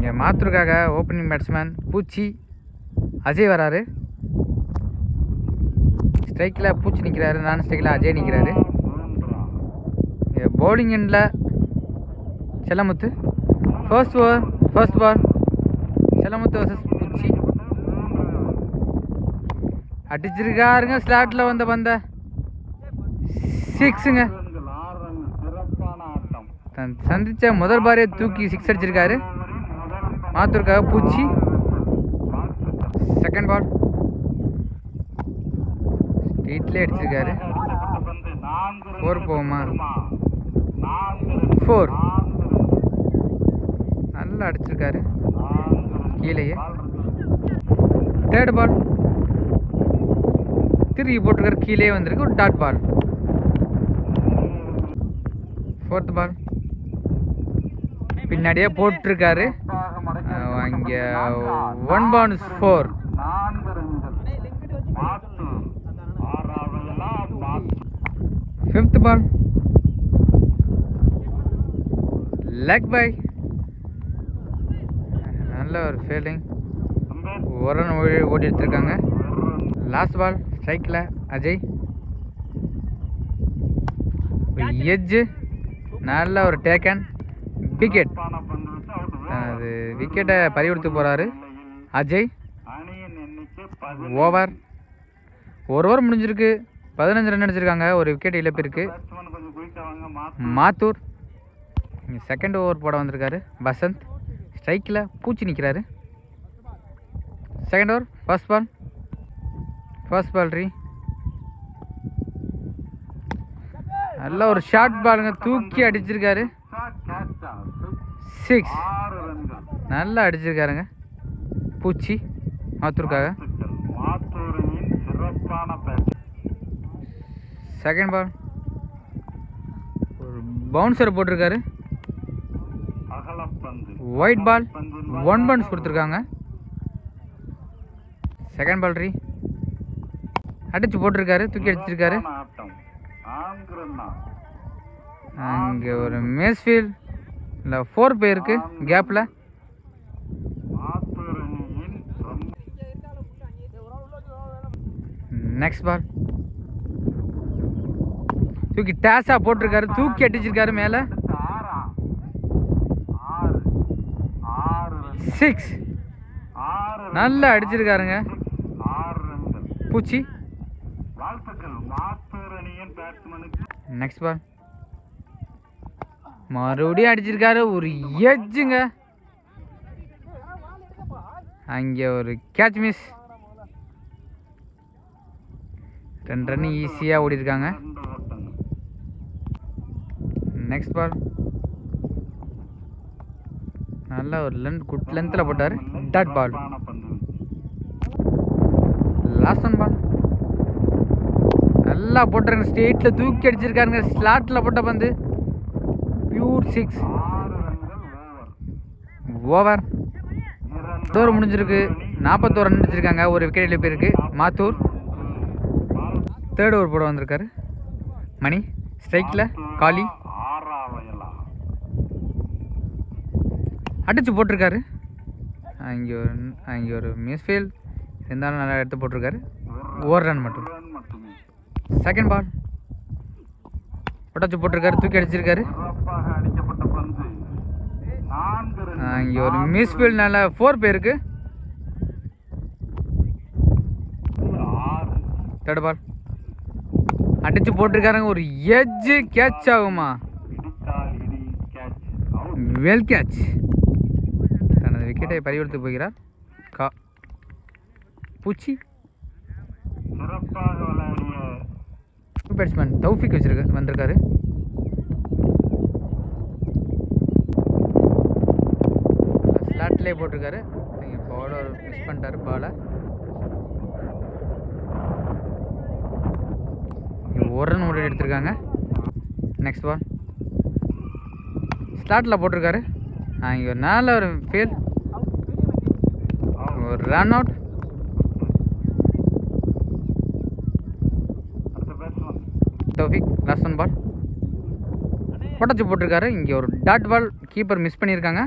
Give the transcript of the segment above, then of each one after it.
இங்கே மாத்தூருக்காக opening batsman பூச்சி அஜய் வராரு. ஸ்ட்ரைக்கில் பூச்சி நிற்கிறாரு, நான் ஸ்ட்ரைக்கில் அஜய் நிற்கிறாரு. பவுலிங் எண்டில் Chellamuthu. First ball Chellamuthu versus Poochi. அடிச்சிருக்காருங்க ஸ்லாட்டில் வந்த பந்த 6ங்க. சந்திச்ச முதல் பாரே தூக்கி 6 அடிச்சிருக்காரு மாத்தூருக்காக பூச்சி. செகண்ட் பால் ஸ்ட்ரெயிட்லேயே அடிச்சிருக்காரு. 4 போகுமா? 4 நல்லா அடிச்சிருக்காரு கீழேயே. தேர்ட் பால் திரும்பி போட்டிருக்காரு, கீழே வந்திருக்கு ஒரு டாட் பால். ஃபோர்த் பால் பின்னாடியே போட்டிருக்காரு. இங்கே 1 bounce 4. Fifth ball leg bye, நல்ல ஒரு ஃபீல்டிங், ஒரு ரன் ஓடி எடுத்துருக்காங்க. லாஸ்ட் பால் ஸ்ட்ரைக்கில் அஜய் எட்ஜு, நல்ல ஒரு டேக்கன் விக்கெட். அது விக்கெட்டை பறிகொடுத்து போகிறாரு அஜய். ஓவர், ஒரு ஓவர் முடிஞ்சிருக்கு, 15 ரன் அடிச்சிருக்காங்க, ஒரு விக்கெட் இழப்பு இருக்கு மாத்தூர். செகண்ட் ஓவர் போட வந்திருக்காரு வசந்த். ஸ்ட்ரைக்கில் பூச்சி நிற்கிறாரு. செகண்ட் ஓவர் ஃபர்ஸ்ட் பால் ரீ, நல்ல ஒரு ஷார்ட் பாலுங்க, தூக்கி அடிச்சிருக்காரு 6. நல்லா அடிச்சிருக்காருங்க பூச்சி மாத்தூருக்காக. செகண்ட் பால் ஒரு பவுன்சர் போட்டிருக்காரு. ஒயிட் பால் 1 பவுன்ஸ் கொடுத்துருக்காங்க. செகண்ட் பால் ரீ அடிச்சு போட்டிருக்காரு, தூக்கி அடிச்சிருக்காரு. அங்கே ஒரு மேஸ்ஃபீல்ட் இல்லை 4 பேருக்கு கேப்பில். நெக்ஸ்ட் பால் தூக்கி டேஸாக போட்டிருக்காரு, தூக்கி அடிச்சிருக்காரு மேலே 6. நல்லா அடிச்சிருக்காருங்க பூச்சி. நெக்ஸ்ட் பால் மறுபடியும் அடிச்சிருக்காரு, ஒரு எட்ஜுங்க. அங்கே ஒரு கேட்ச் மிஸ். 2 ரன் ஈஸியாக ஓடி இருக்காங்க. நெக்ஸ்ட் பால் நல்லா ஒரு குட் லென்த்தில் போட்டார், dot ball. Last one ball நல்லா போட்டுருங்க, ஸ்ட்ரெயிட்டில் தூக்கி அடிச்சிருக்காருங்க, ஸ்லாட்டில் போட்ட பந்து பியூர் 6. ஓவர் டோர் முடிஞ்சிருக்கு, 41 ரன் அடிச்சிருக்காங்க, ஒரு விக்கெட் இழப்பு இருக்கு மாத்தூர். தேர்ட் ஓவர் போட வந்திருக்காரு மணி. ஸ்ட்ரைக்கில் காலி அடிச்சு போட்டிருக்காரு. அங்கே ஒரு மிஸ்ஃபீல்ட் இருந்தாலும் நல்லா எடுத்து போட்டிருக்காரு, 1 ரன் மட்டும். செகண்ட் பால் பட்டாச்சு போட்டிருக்காரு, தூக்கி அடிச்சிருக்காரு. இங்கே ஒரு மிஸ்ஃபீல்ட், நல்லா 4 பேருக்கு. தேர்ட் பால் அடிச்சு போட்டிருக்காருங்க, ஒரு எட்ஜு கேட்ச் ஆகுமா? Well catch. தனது விக்கெட்டை பறிகொடுத்து போகிறார் பூச்சி. பேட்ஸ்மேன் தௌஃபிக் வந்திருக்காரு. ஸ்லாட்லேயே போட்டிருக்காரு. நீங்கள் பவுலர் மிஸ் பண்ணிட்டாரு பாலை. 1 ரன் ஓடி எடுத்திருக்காங்க. நெக்ஸ்ட் பால் ஸ்லாட்டில் போட்டிருக்காரு. இங்கே ஒரு நல்ல ஒரு ஃபீல், ஒரு run out. Taufiq last one ball போட்டச்சு போட்டிருக்காரு. இங்கே ஒரு டாட் பால், கீப்பர் மிஸ் பண்ணியிருக்காங்க.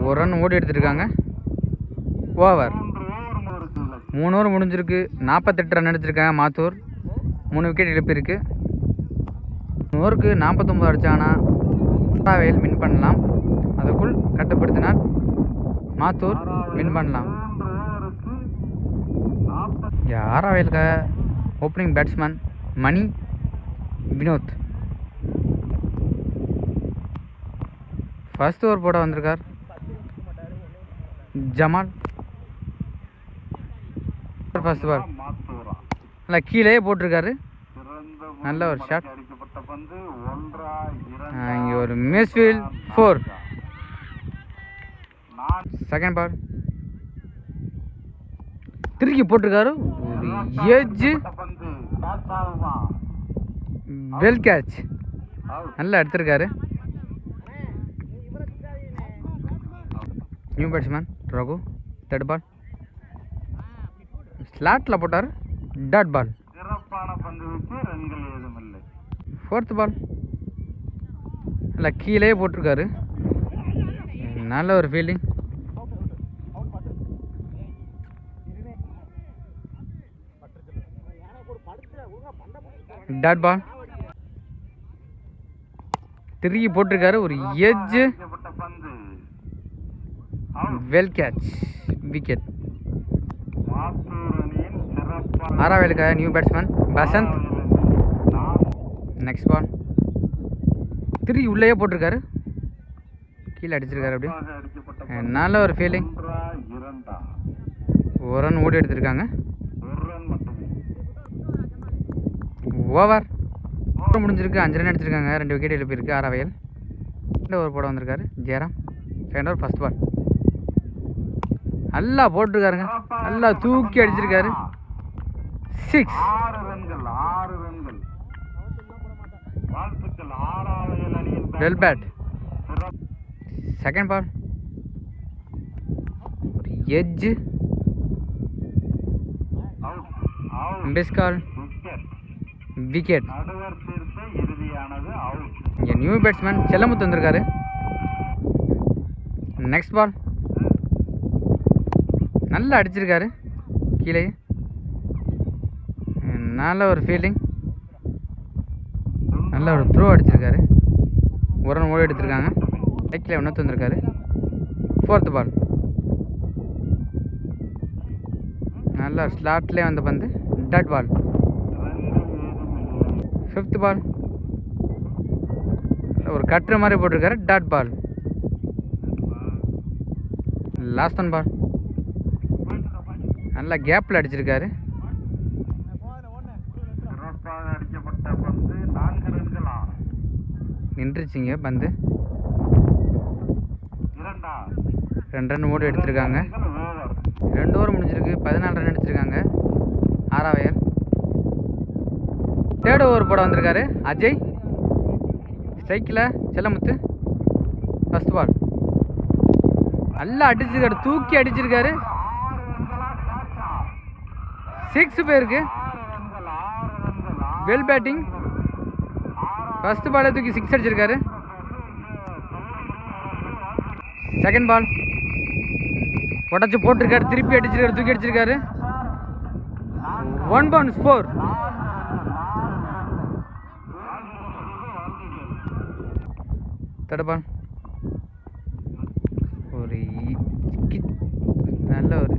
ஒரு ரன் ஓடி எடுத்துருக்காங்க. ஓவர். 3 ஓவர் முடிஞ்சிருக்கு. 48 ரன் எடுத்திருக்காங்க மாத்தூர். 3 விக்கெட் இழப்பு இருக்கு. ஓவருக்கு 49 அடிச்சாங்கன்னா ஆறாவேல் வின் பண்ணலாம். அதுக்குள் கட்டுப்படுத்தினால் மாத்தூர் வின் பண்ணலாம். ஆறாவேலுக்கு ஓப்பனிங் பேட்ஸ்மேன் மணி வினோத். ஃபர்ஸ்ட் ஓவர் போட வந்திருக்கார். ஜமால் ஃபர்ஸ்ட் பால் நல்லா கீழே போட்டிருக்காரு. நல்ல ஒரு ஷாட். இங்கே ஒரு மிஸ்ஃபீல்ட் 4. செகண்ட் பால் திருக்கி போட்டிருக்காரு. ஒரு எட்ஜ் வெல் கேட்ச். நல்லா எடுத்திருக்காரு. New batsman Raghu. Third ball ஸ்லாட்டில் போட்டார். டாட் பால். ஃபோர்த் பால் நல்லா கீழே போட்டிருக்காரு. நல்ல ஒரு ஃபீல்டிங். டாட் பால் திருக்கி போட்டிருக்காரு. ஒரு எட்ஜ் வெல் கேட்ச் விக்கெட். ஆறாவேலுக்காக new batsman Basant. Next ball திருக்கி உள்ளேயே போட்டிருக்காரு. கீழே அடிச்சிருக்காரு. அப்படி நல்ல ஒரு ஃபீலிங். ஒரு ரன் ஓடி எடுத்திருக்காங்க. ஓவர் முடிஞ்சிருக்கு. 5 ரன் அடிச்சிருக்காங்க. 2 விக்கெட் எழுப்பியிருக்கு ஆறாவேல். 2 ஓவர் போட வந்திருக்காரு Jayaram. Second over first ball நல்லா போட்டிருக்காருங்க. நல்லா தூக்கி அடிச்சிருக்காரு. 6. Well bad. செகண்ட் பால் ஒரு எட்ஜ் மிஸ் கால் விக்கெட். இங்கே நியூ பேட்ஸ்மேன் செல்லமுத்து வந்திருக்காரு. நெக்ஸ்ட் பால் நல்லா அடிச்சிருக்காரு கீழே. நல்ல ஒரு ஃபீல்டிங். நல்ல ஒரு த்ரோ அடிச்சிருக்காரு. ஒரு ரன் ஓடி எடுத்திருக்காங்க. லைக்கில் ஒன்று வந்திருக்காரு. ஃபோர்த் பால் நல்லா ஸ்லாட்லேயே வந்த பந்து. Dot ball. ஃபிஃப்த் பால் ஒரு கட்டுற மாதிரி போட்டிருக்காரு. Dot ball. Last one ball நல்லா கேப்பில் அடிச்சிருக்காரு. நின்றுச்சிங்க பந்து. 2 ரன் ஓடி எடுத்திருக்காங்க. 2 ஓவர் முடிஞ்சிருக்கு. 14 ரன் அடிச்சிருக்காங்க ஆறாவேல். தேர்ட் ஓவர் போட வந்திருக்காரு அஜய். ஸ்ட்ரைக்கில் செல்லமுத்து. ஃபர்ஸ்ட் பால் நல்லா அடிச்சிருக்காரு. தூக்கி அடிச்சிருக்காரு. 6 பேருக்கு. Well batting. ஃபர்ஸ்ட் பாலை தூக்கி 6 அடிச்சிருக்காரு. செகண்ட் பால் உடச்சி போட்டிருக்காரு. திருப்பி அடிச்சிருக்காரு. தூக்கி அடிச்சிருக்காரு. 1 பவுன்ஸ் 4. தேர்ட் பால் ஒரு நல்ல ஒரு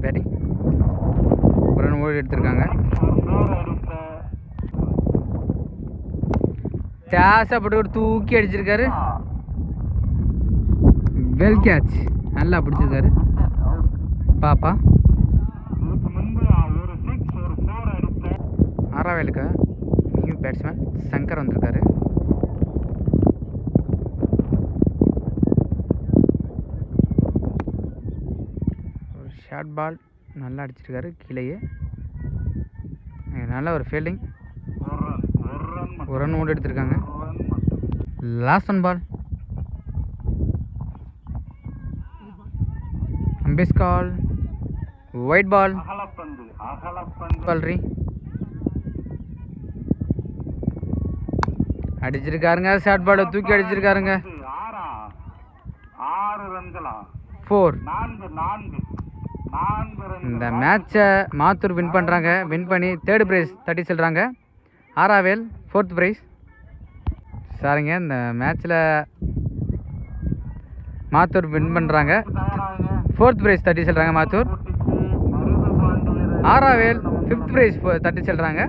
பேட்டிங். ஒரு ரன் ஓடி எடுத்திருக்காங்க. தேசப்பட்டு ஒரு தூக்கி அடிச்சிருக்காரு. Well catch. நல்லா பிடிச்சிருக்காரு பாப்பா. ஆறாவேலுக்கு நியூ பேட்ஸ்மேன் சங்கர் வந்திருக்காரு. ஒரு ஷார்ட் பால் நல்லா அடிச்சிருக்காரு கீழேயே. நல்ல ஒரு ஃபீல்டிங். ஒரு ரன் ஓடி எடுத்திருக்காங்க. லாஸ்ட் ஒன் பால் அம்பேஸ் கால். White ball. பால்ரி அடிச்சிருக்காருங்க. ஷார்ட் பாலை தூக்கி அடிச்சிருக்காருங்க. 4. இந்த மேட்சை மாத்தூர் வின் பண்ணுறாங்க. வின் பண்ணி 3rd ப்ரைஸ் தட்டி செல்கிறாங்க. ஆறாவேல் 4th ப்ரைஸ். சாரிங்க, இந்த மேட்ச்சில் மாத்தூர் வின் பண்ணுறாங்க. 4th ப்ரைஸ் தட்டி செல்கிறாங்க மாத்தூர். ஆறாவேல் 5th ப்ரைஸ் தட்டி செல்கிறாங்க.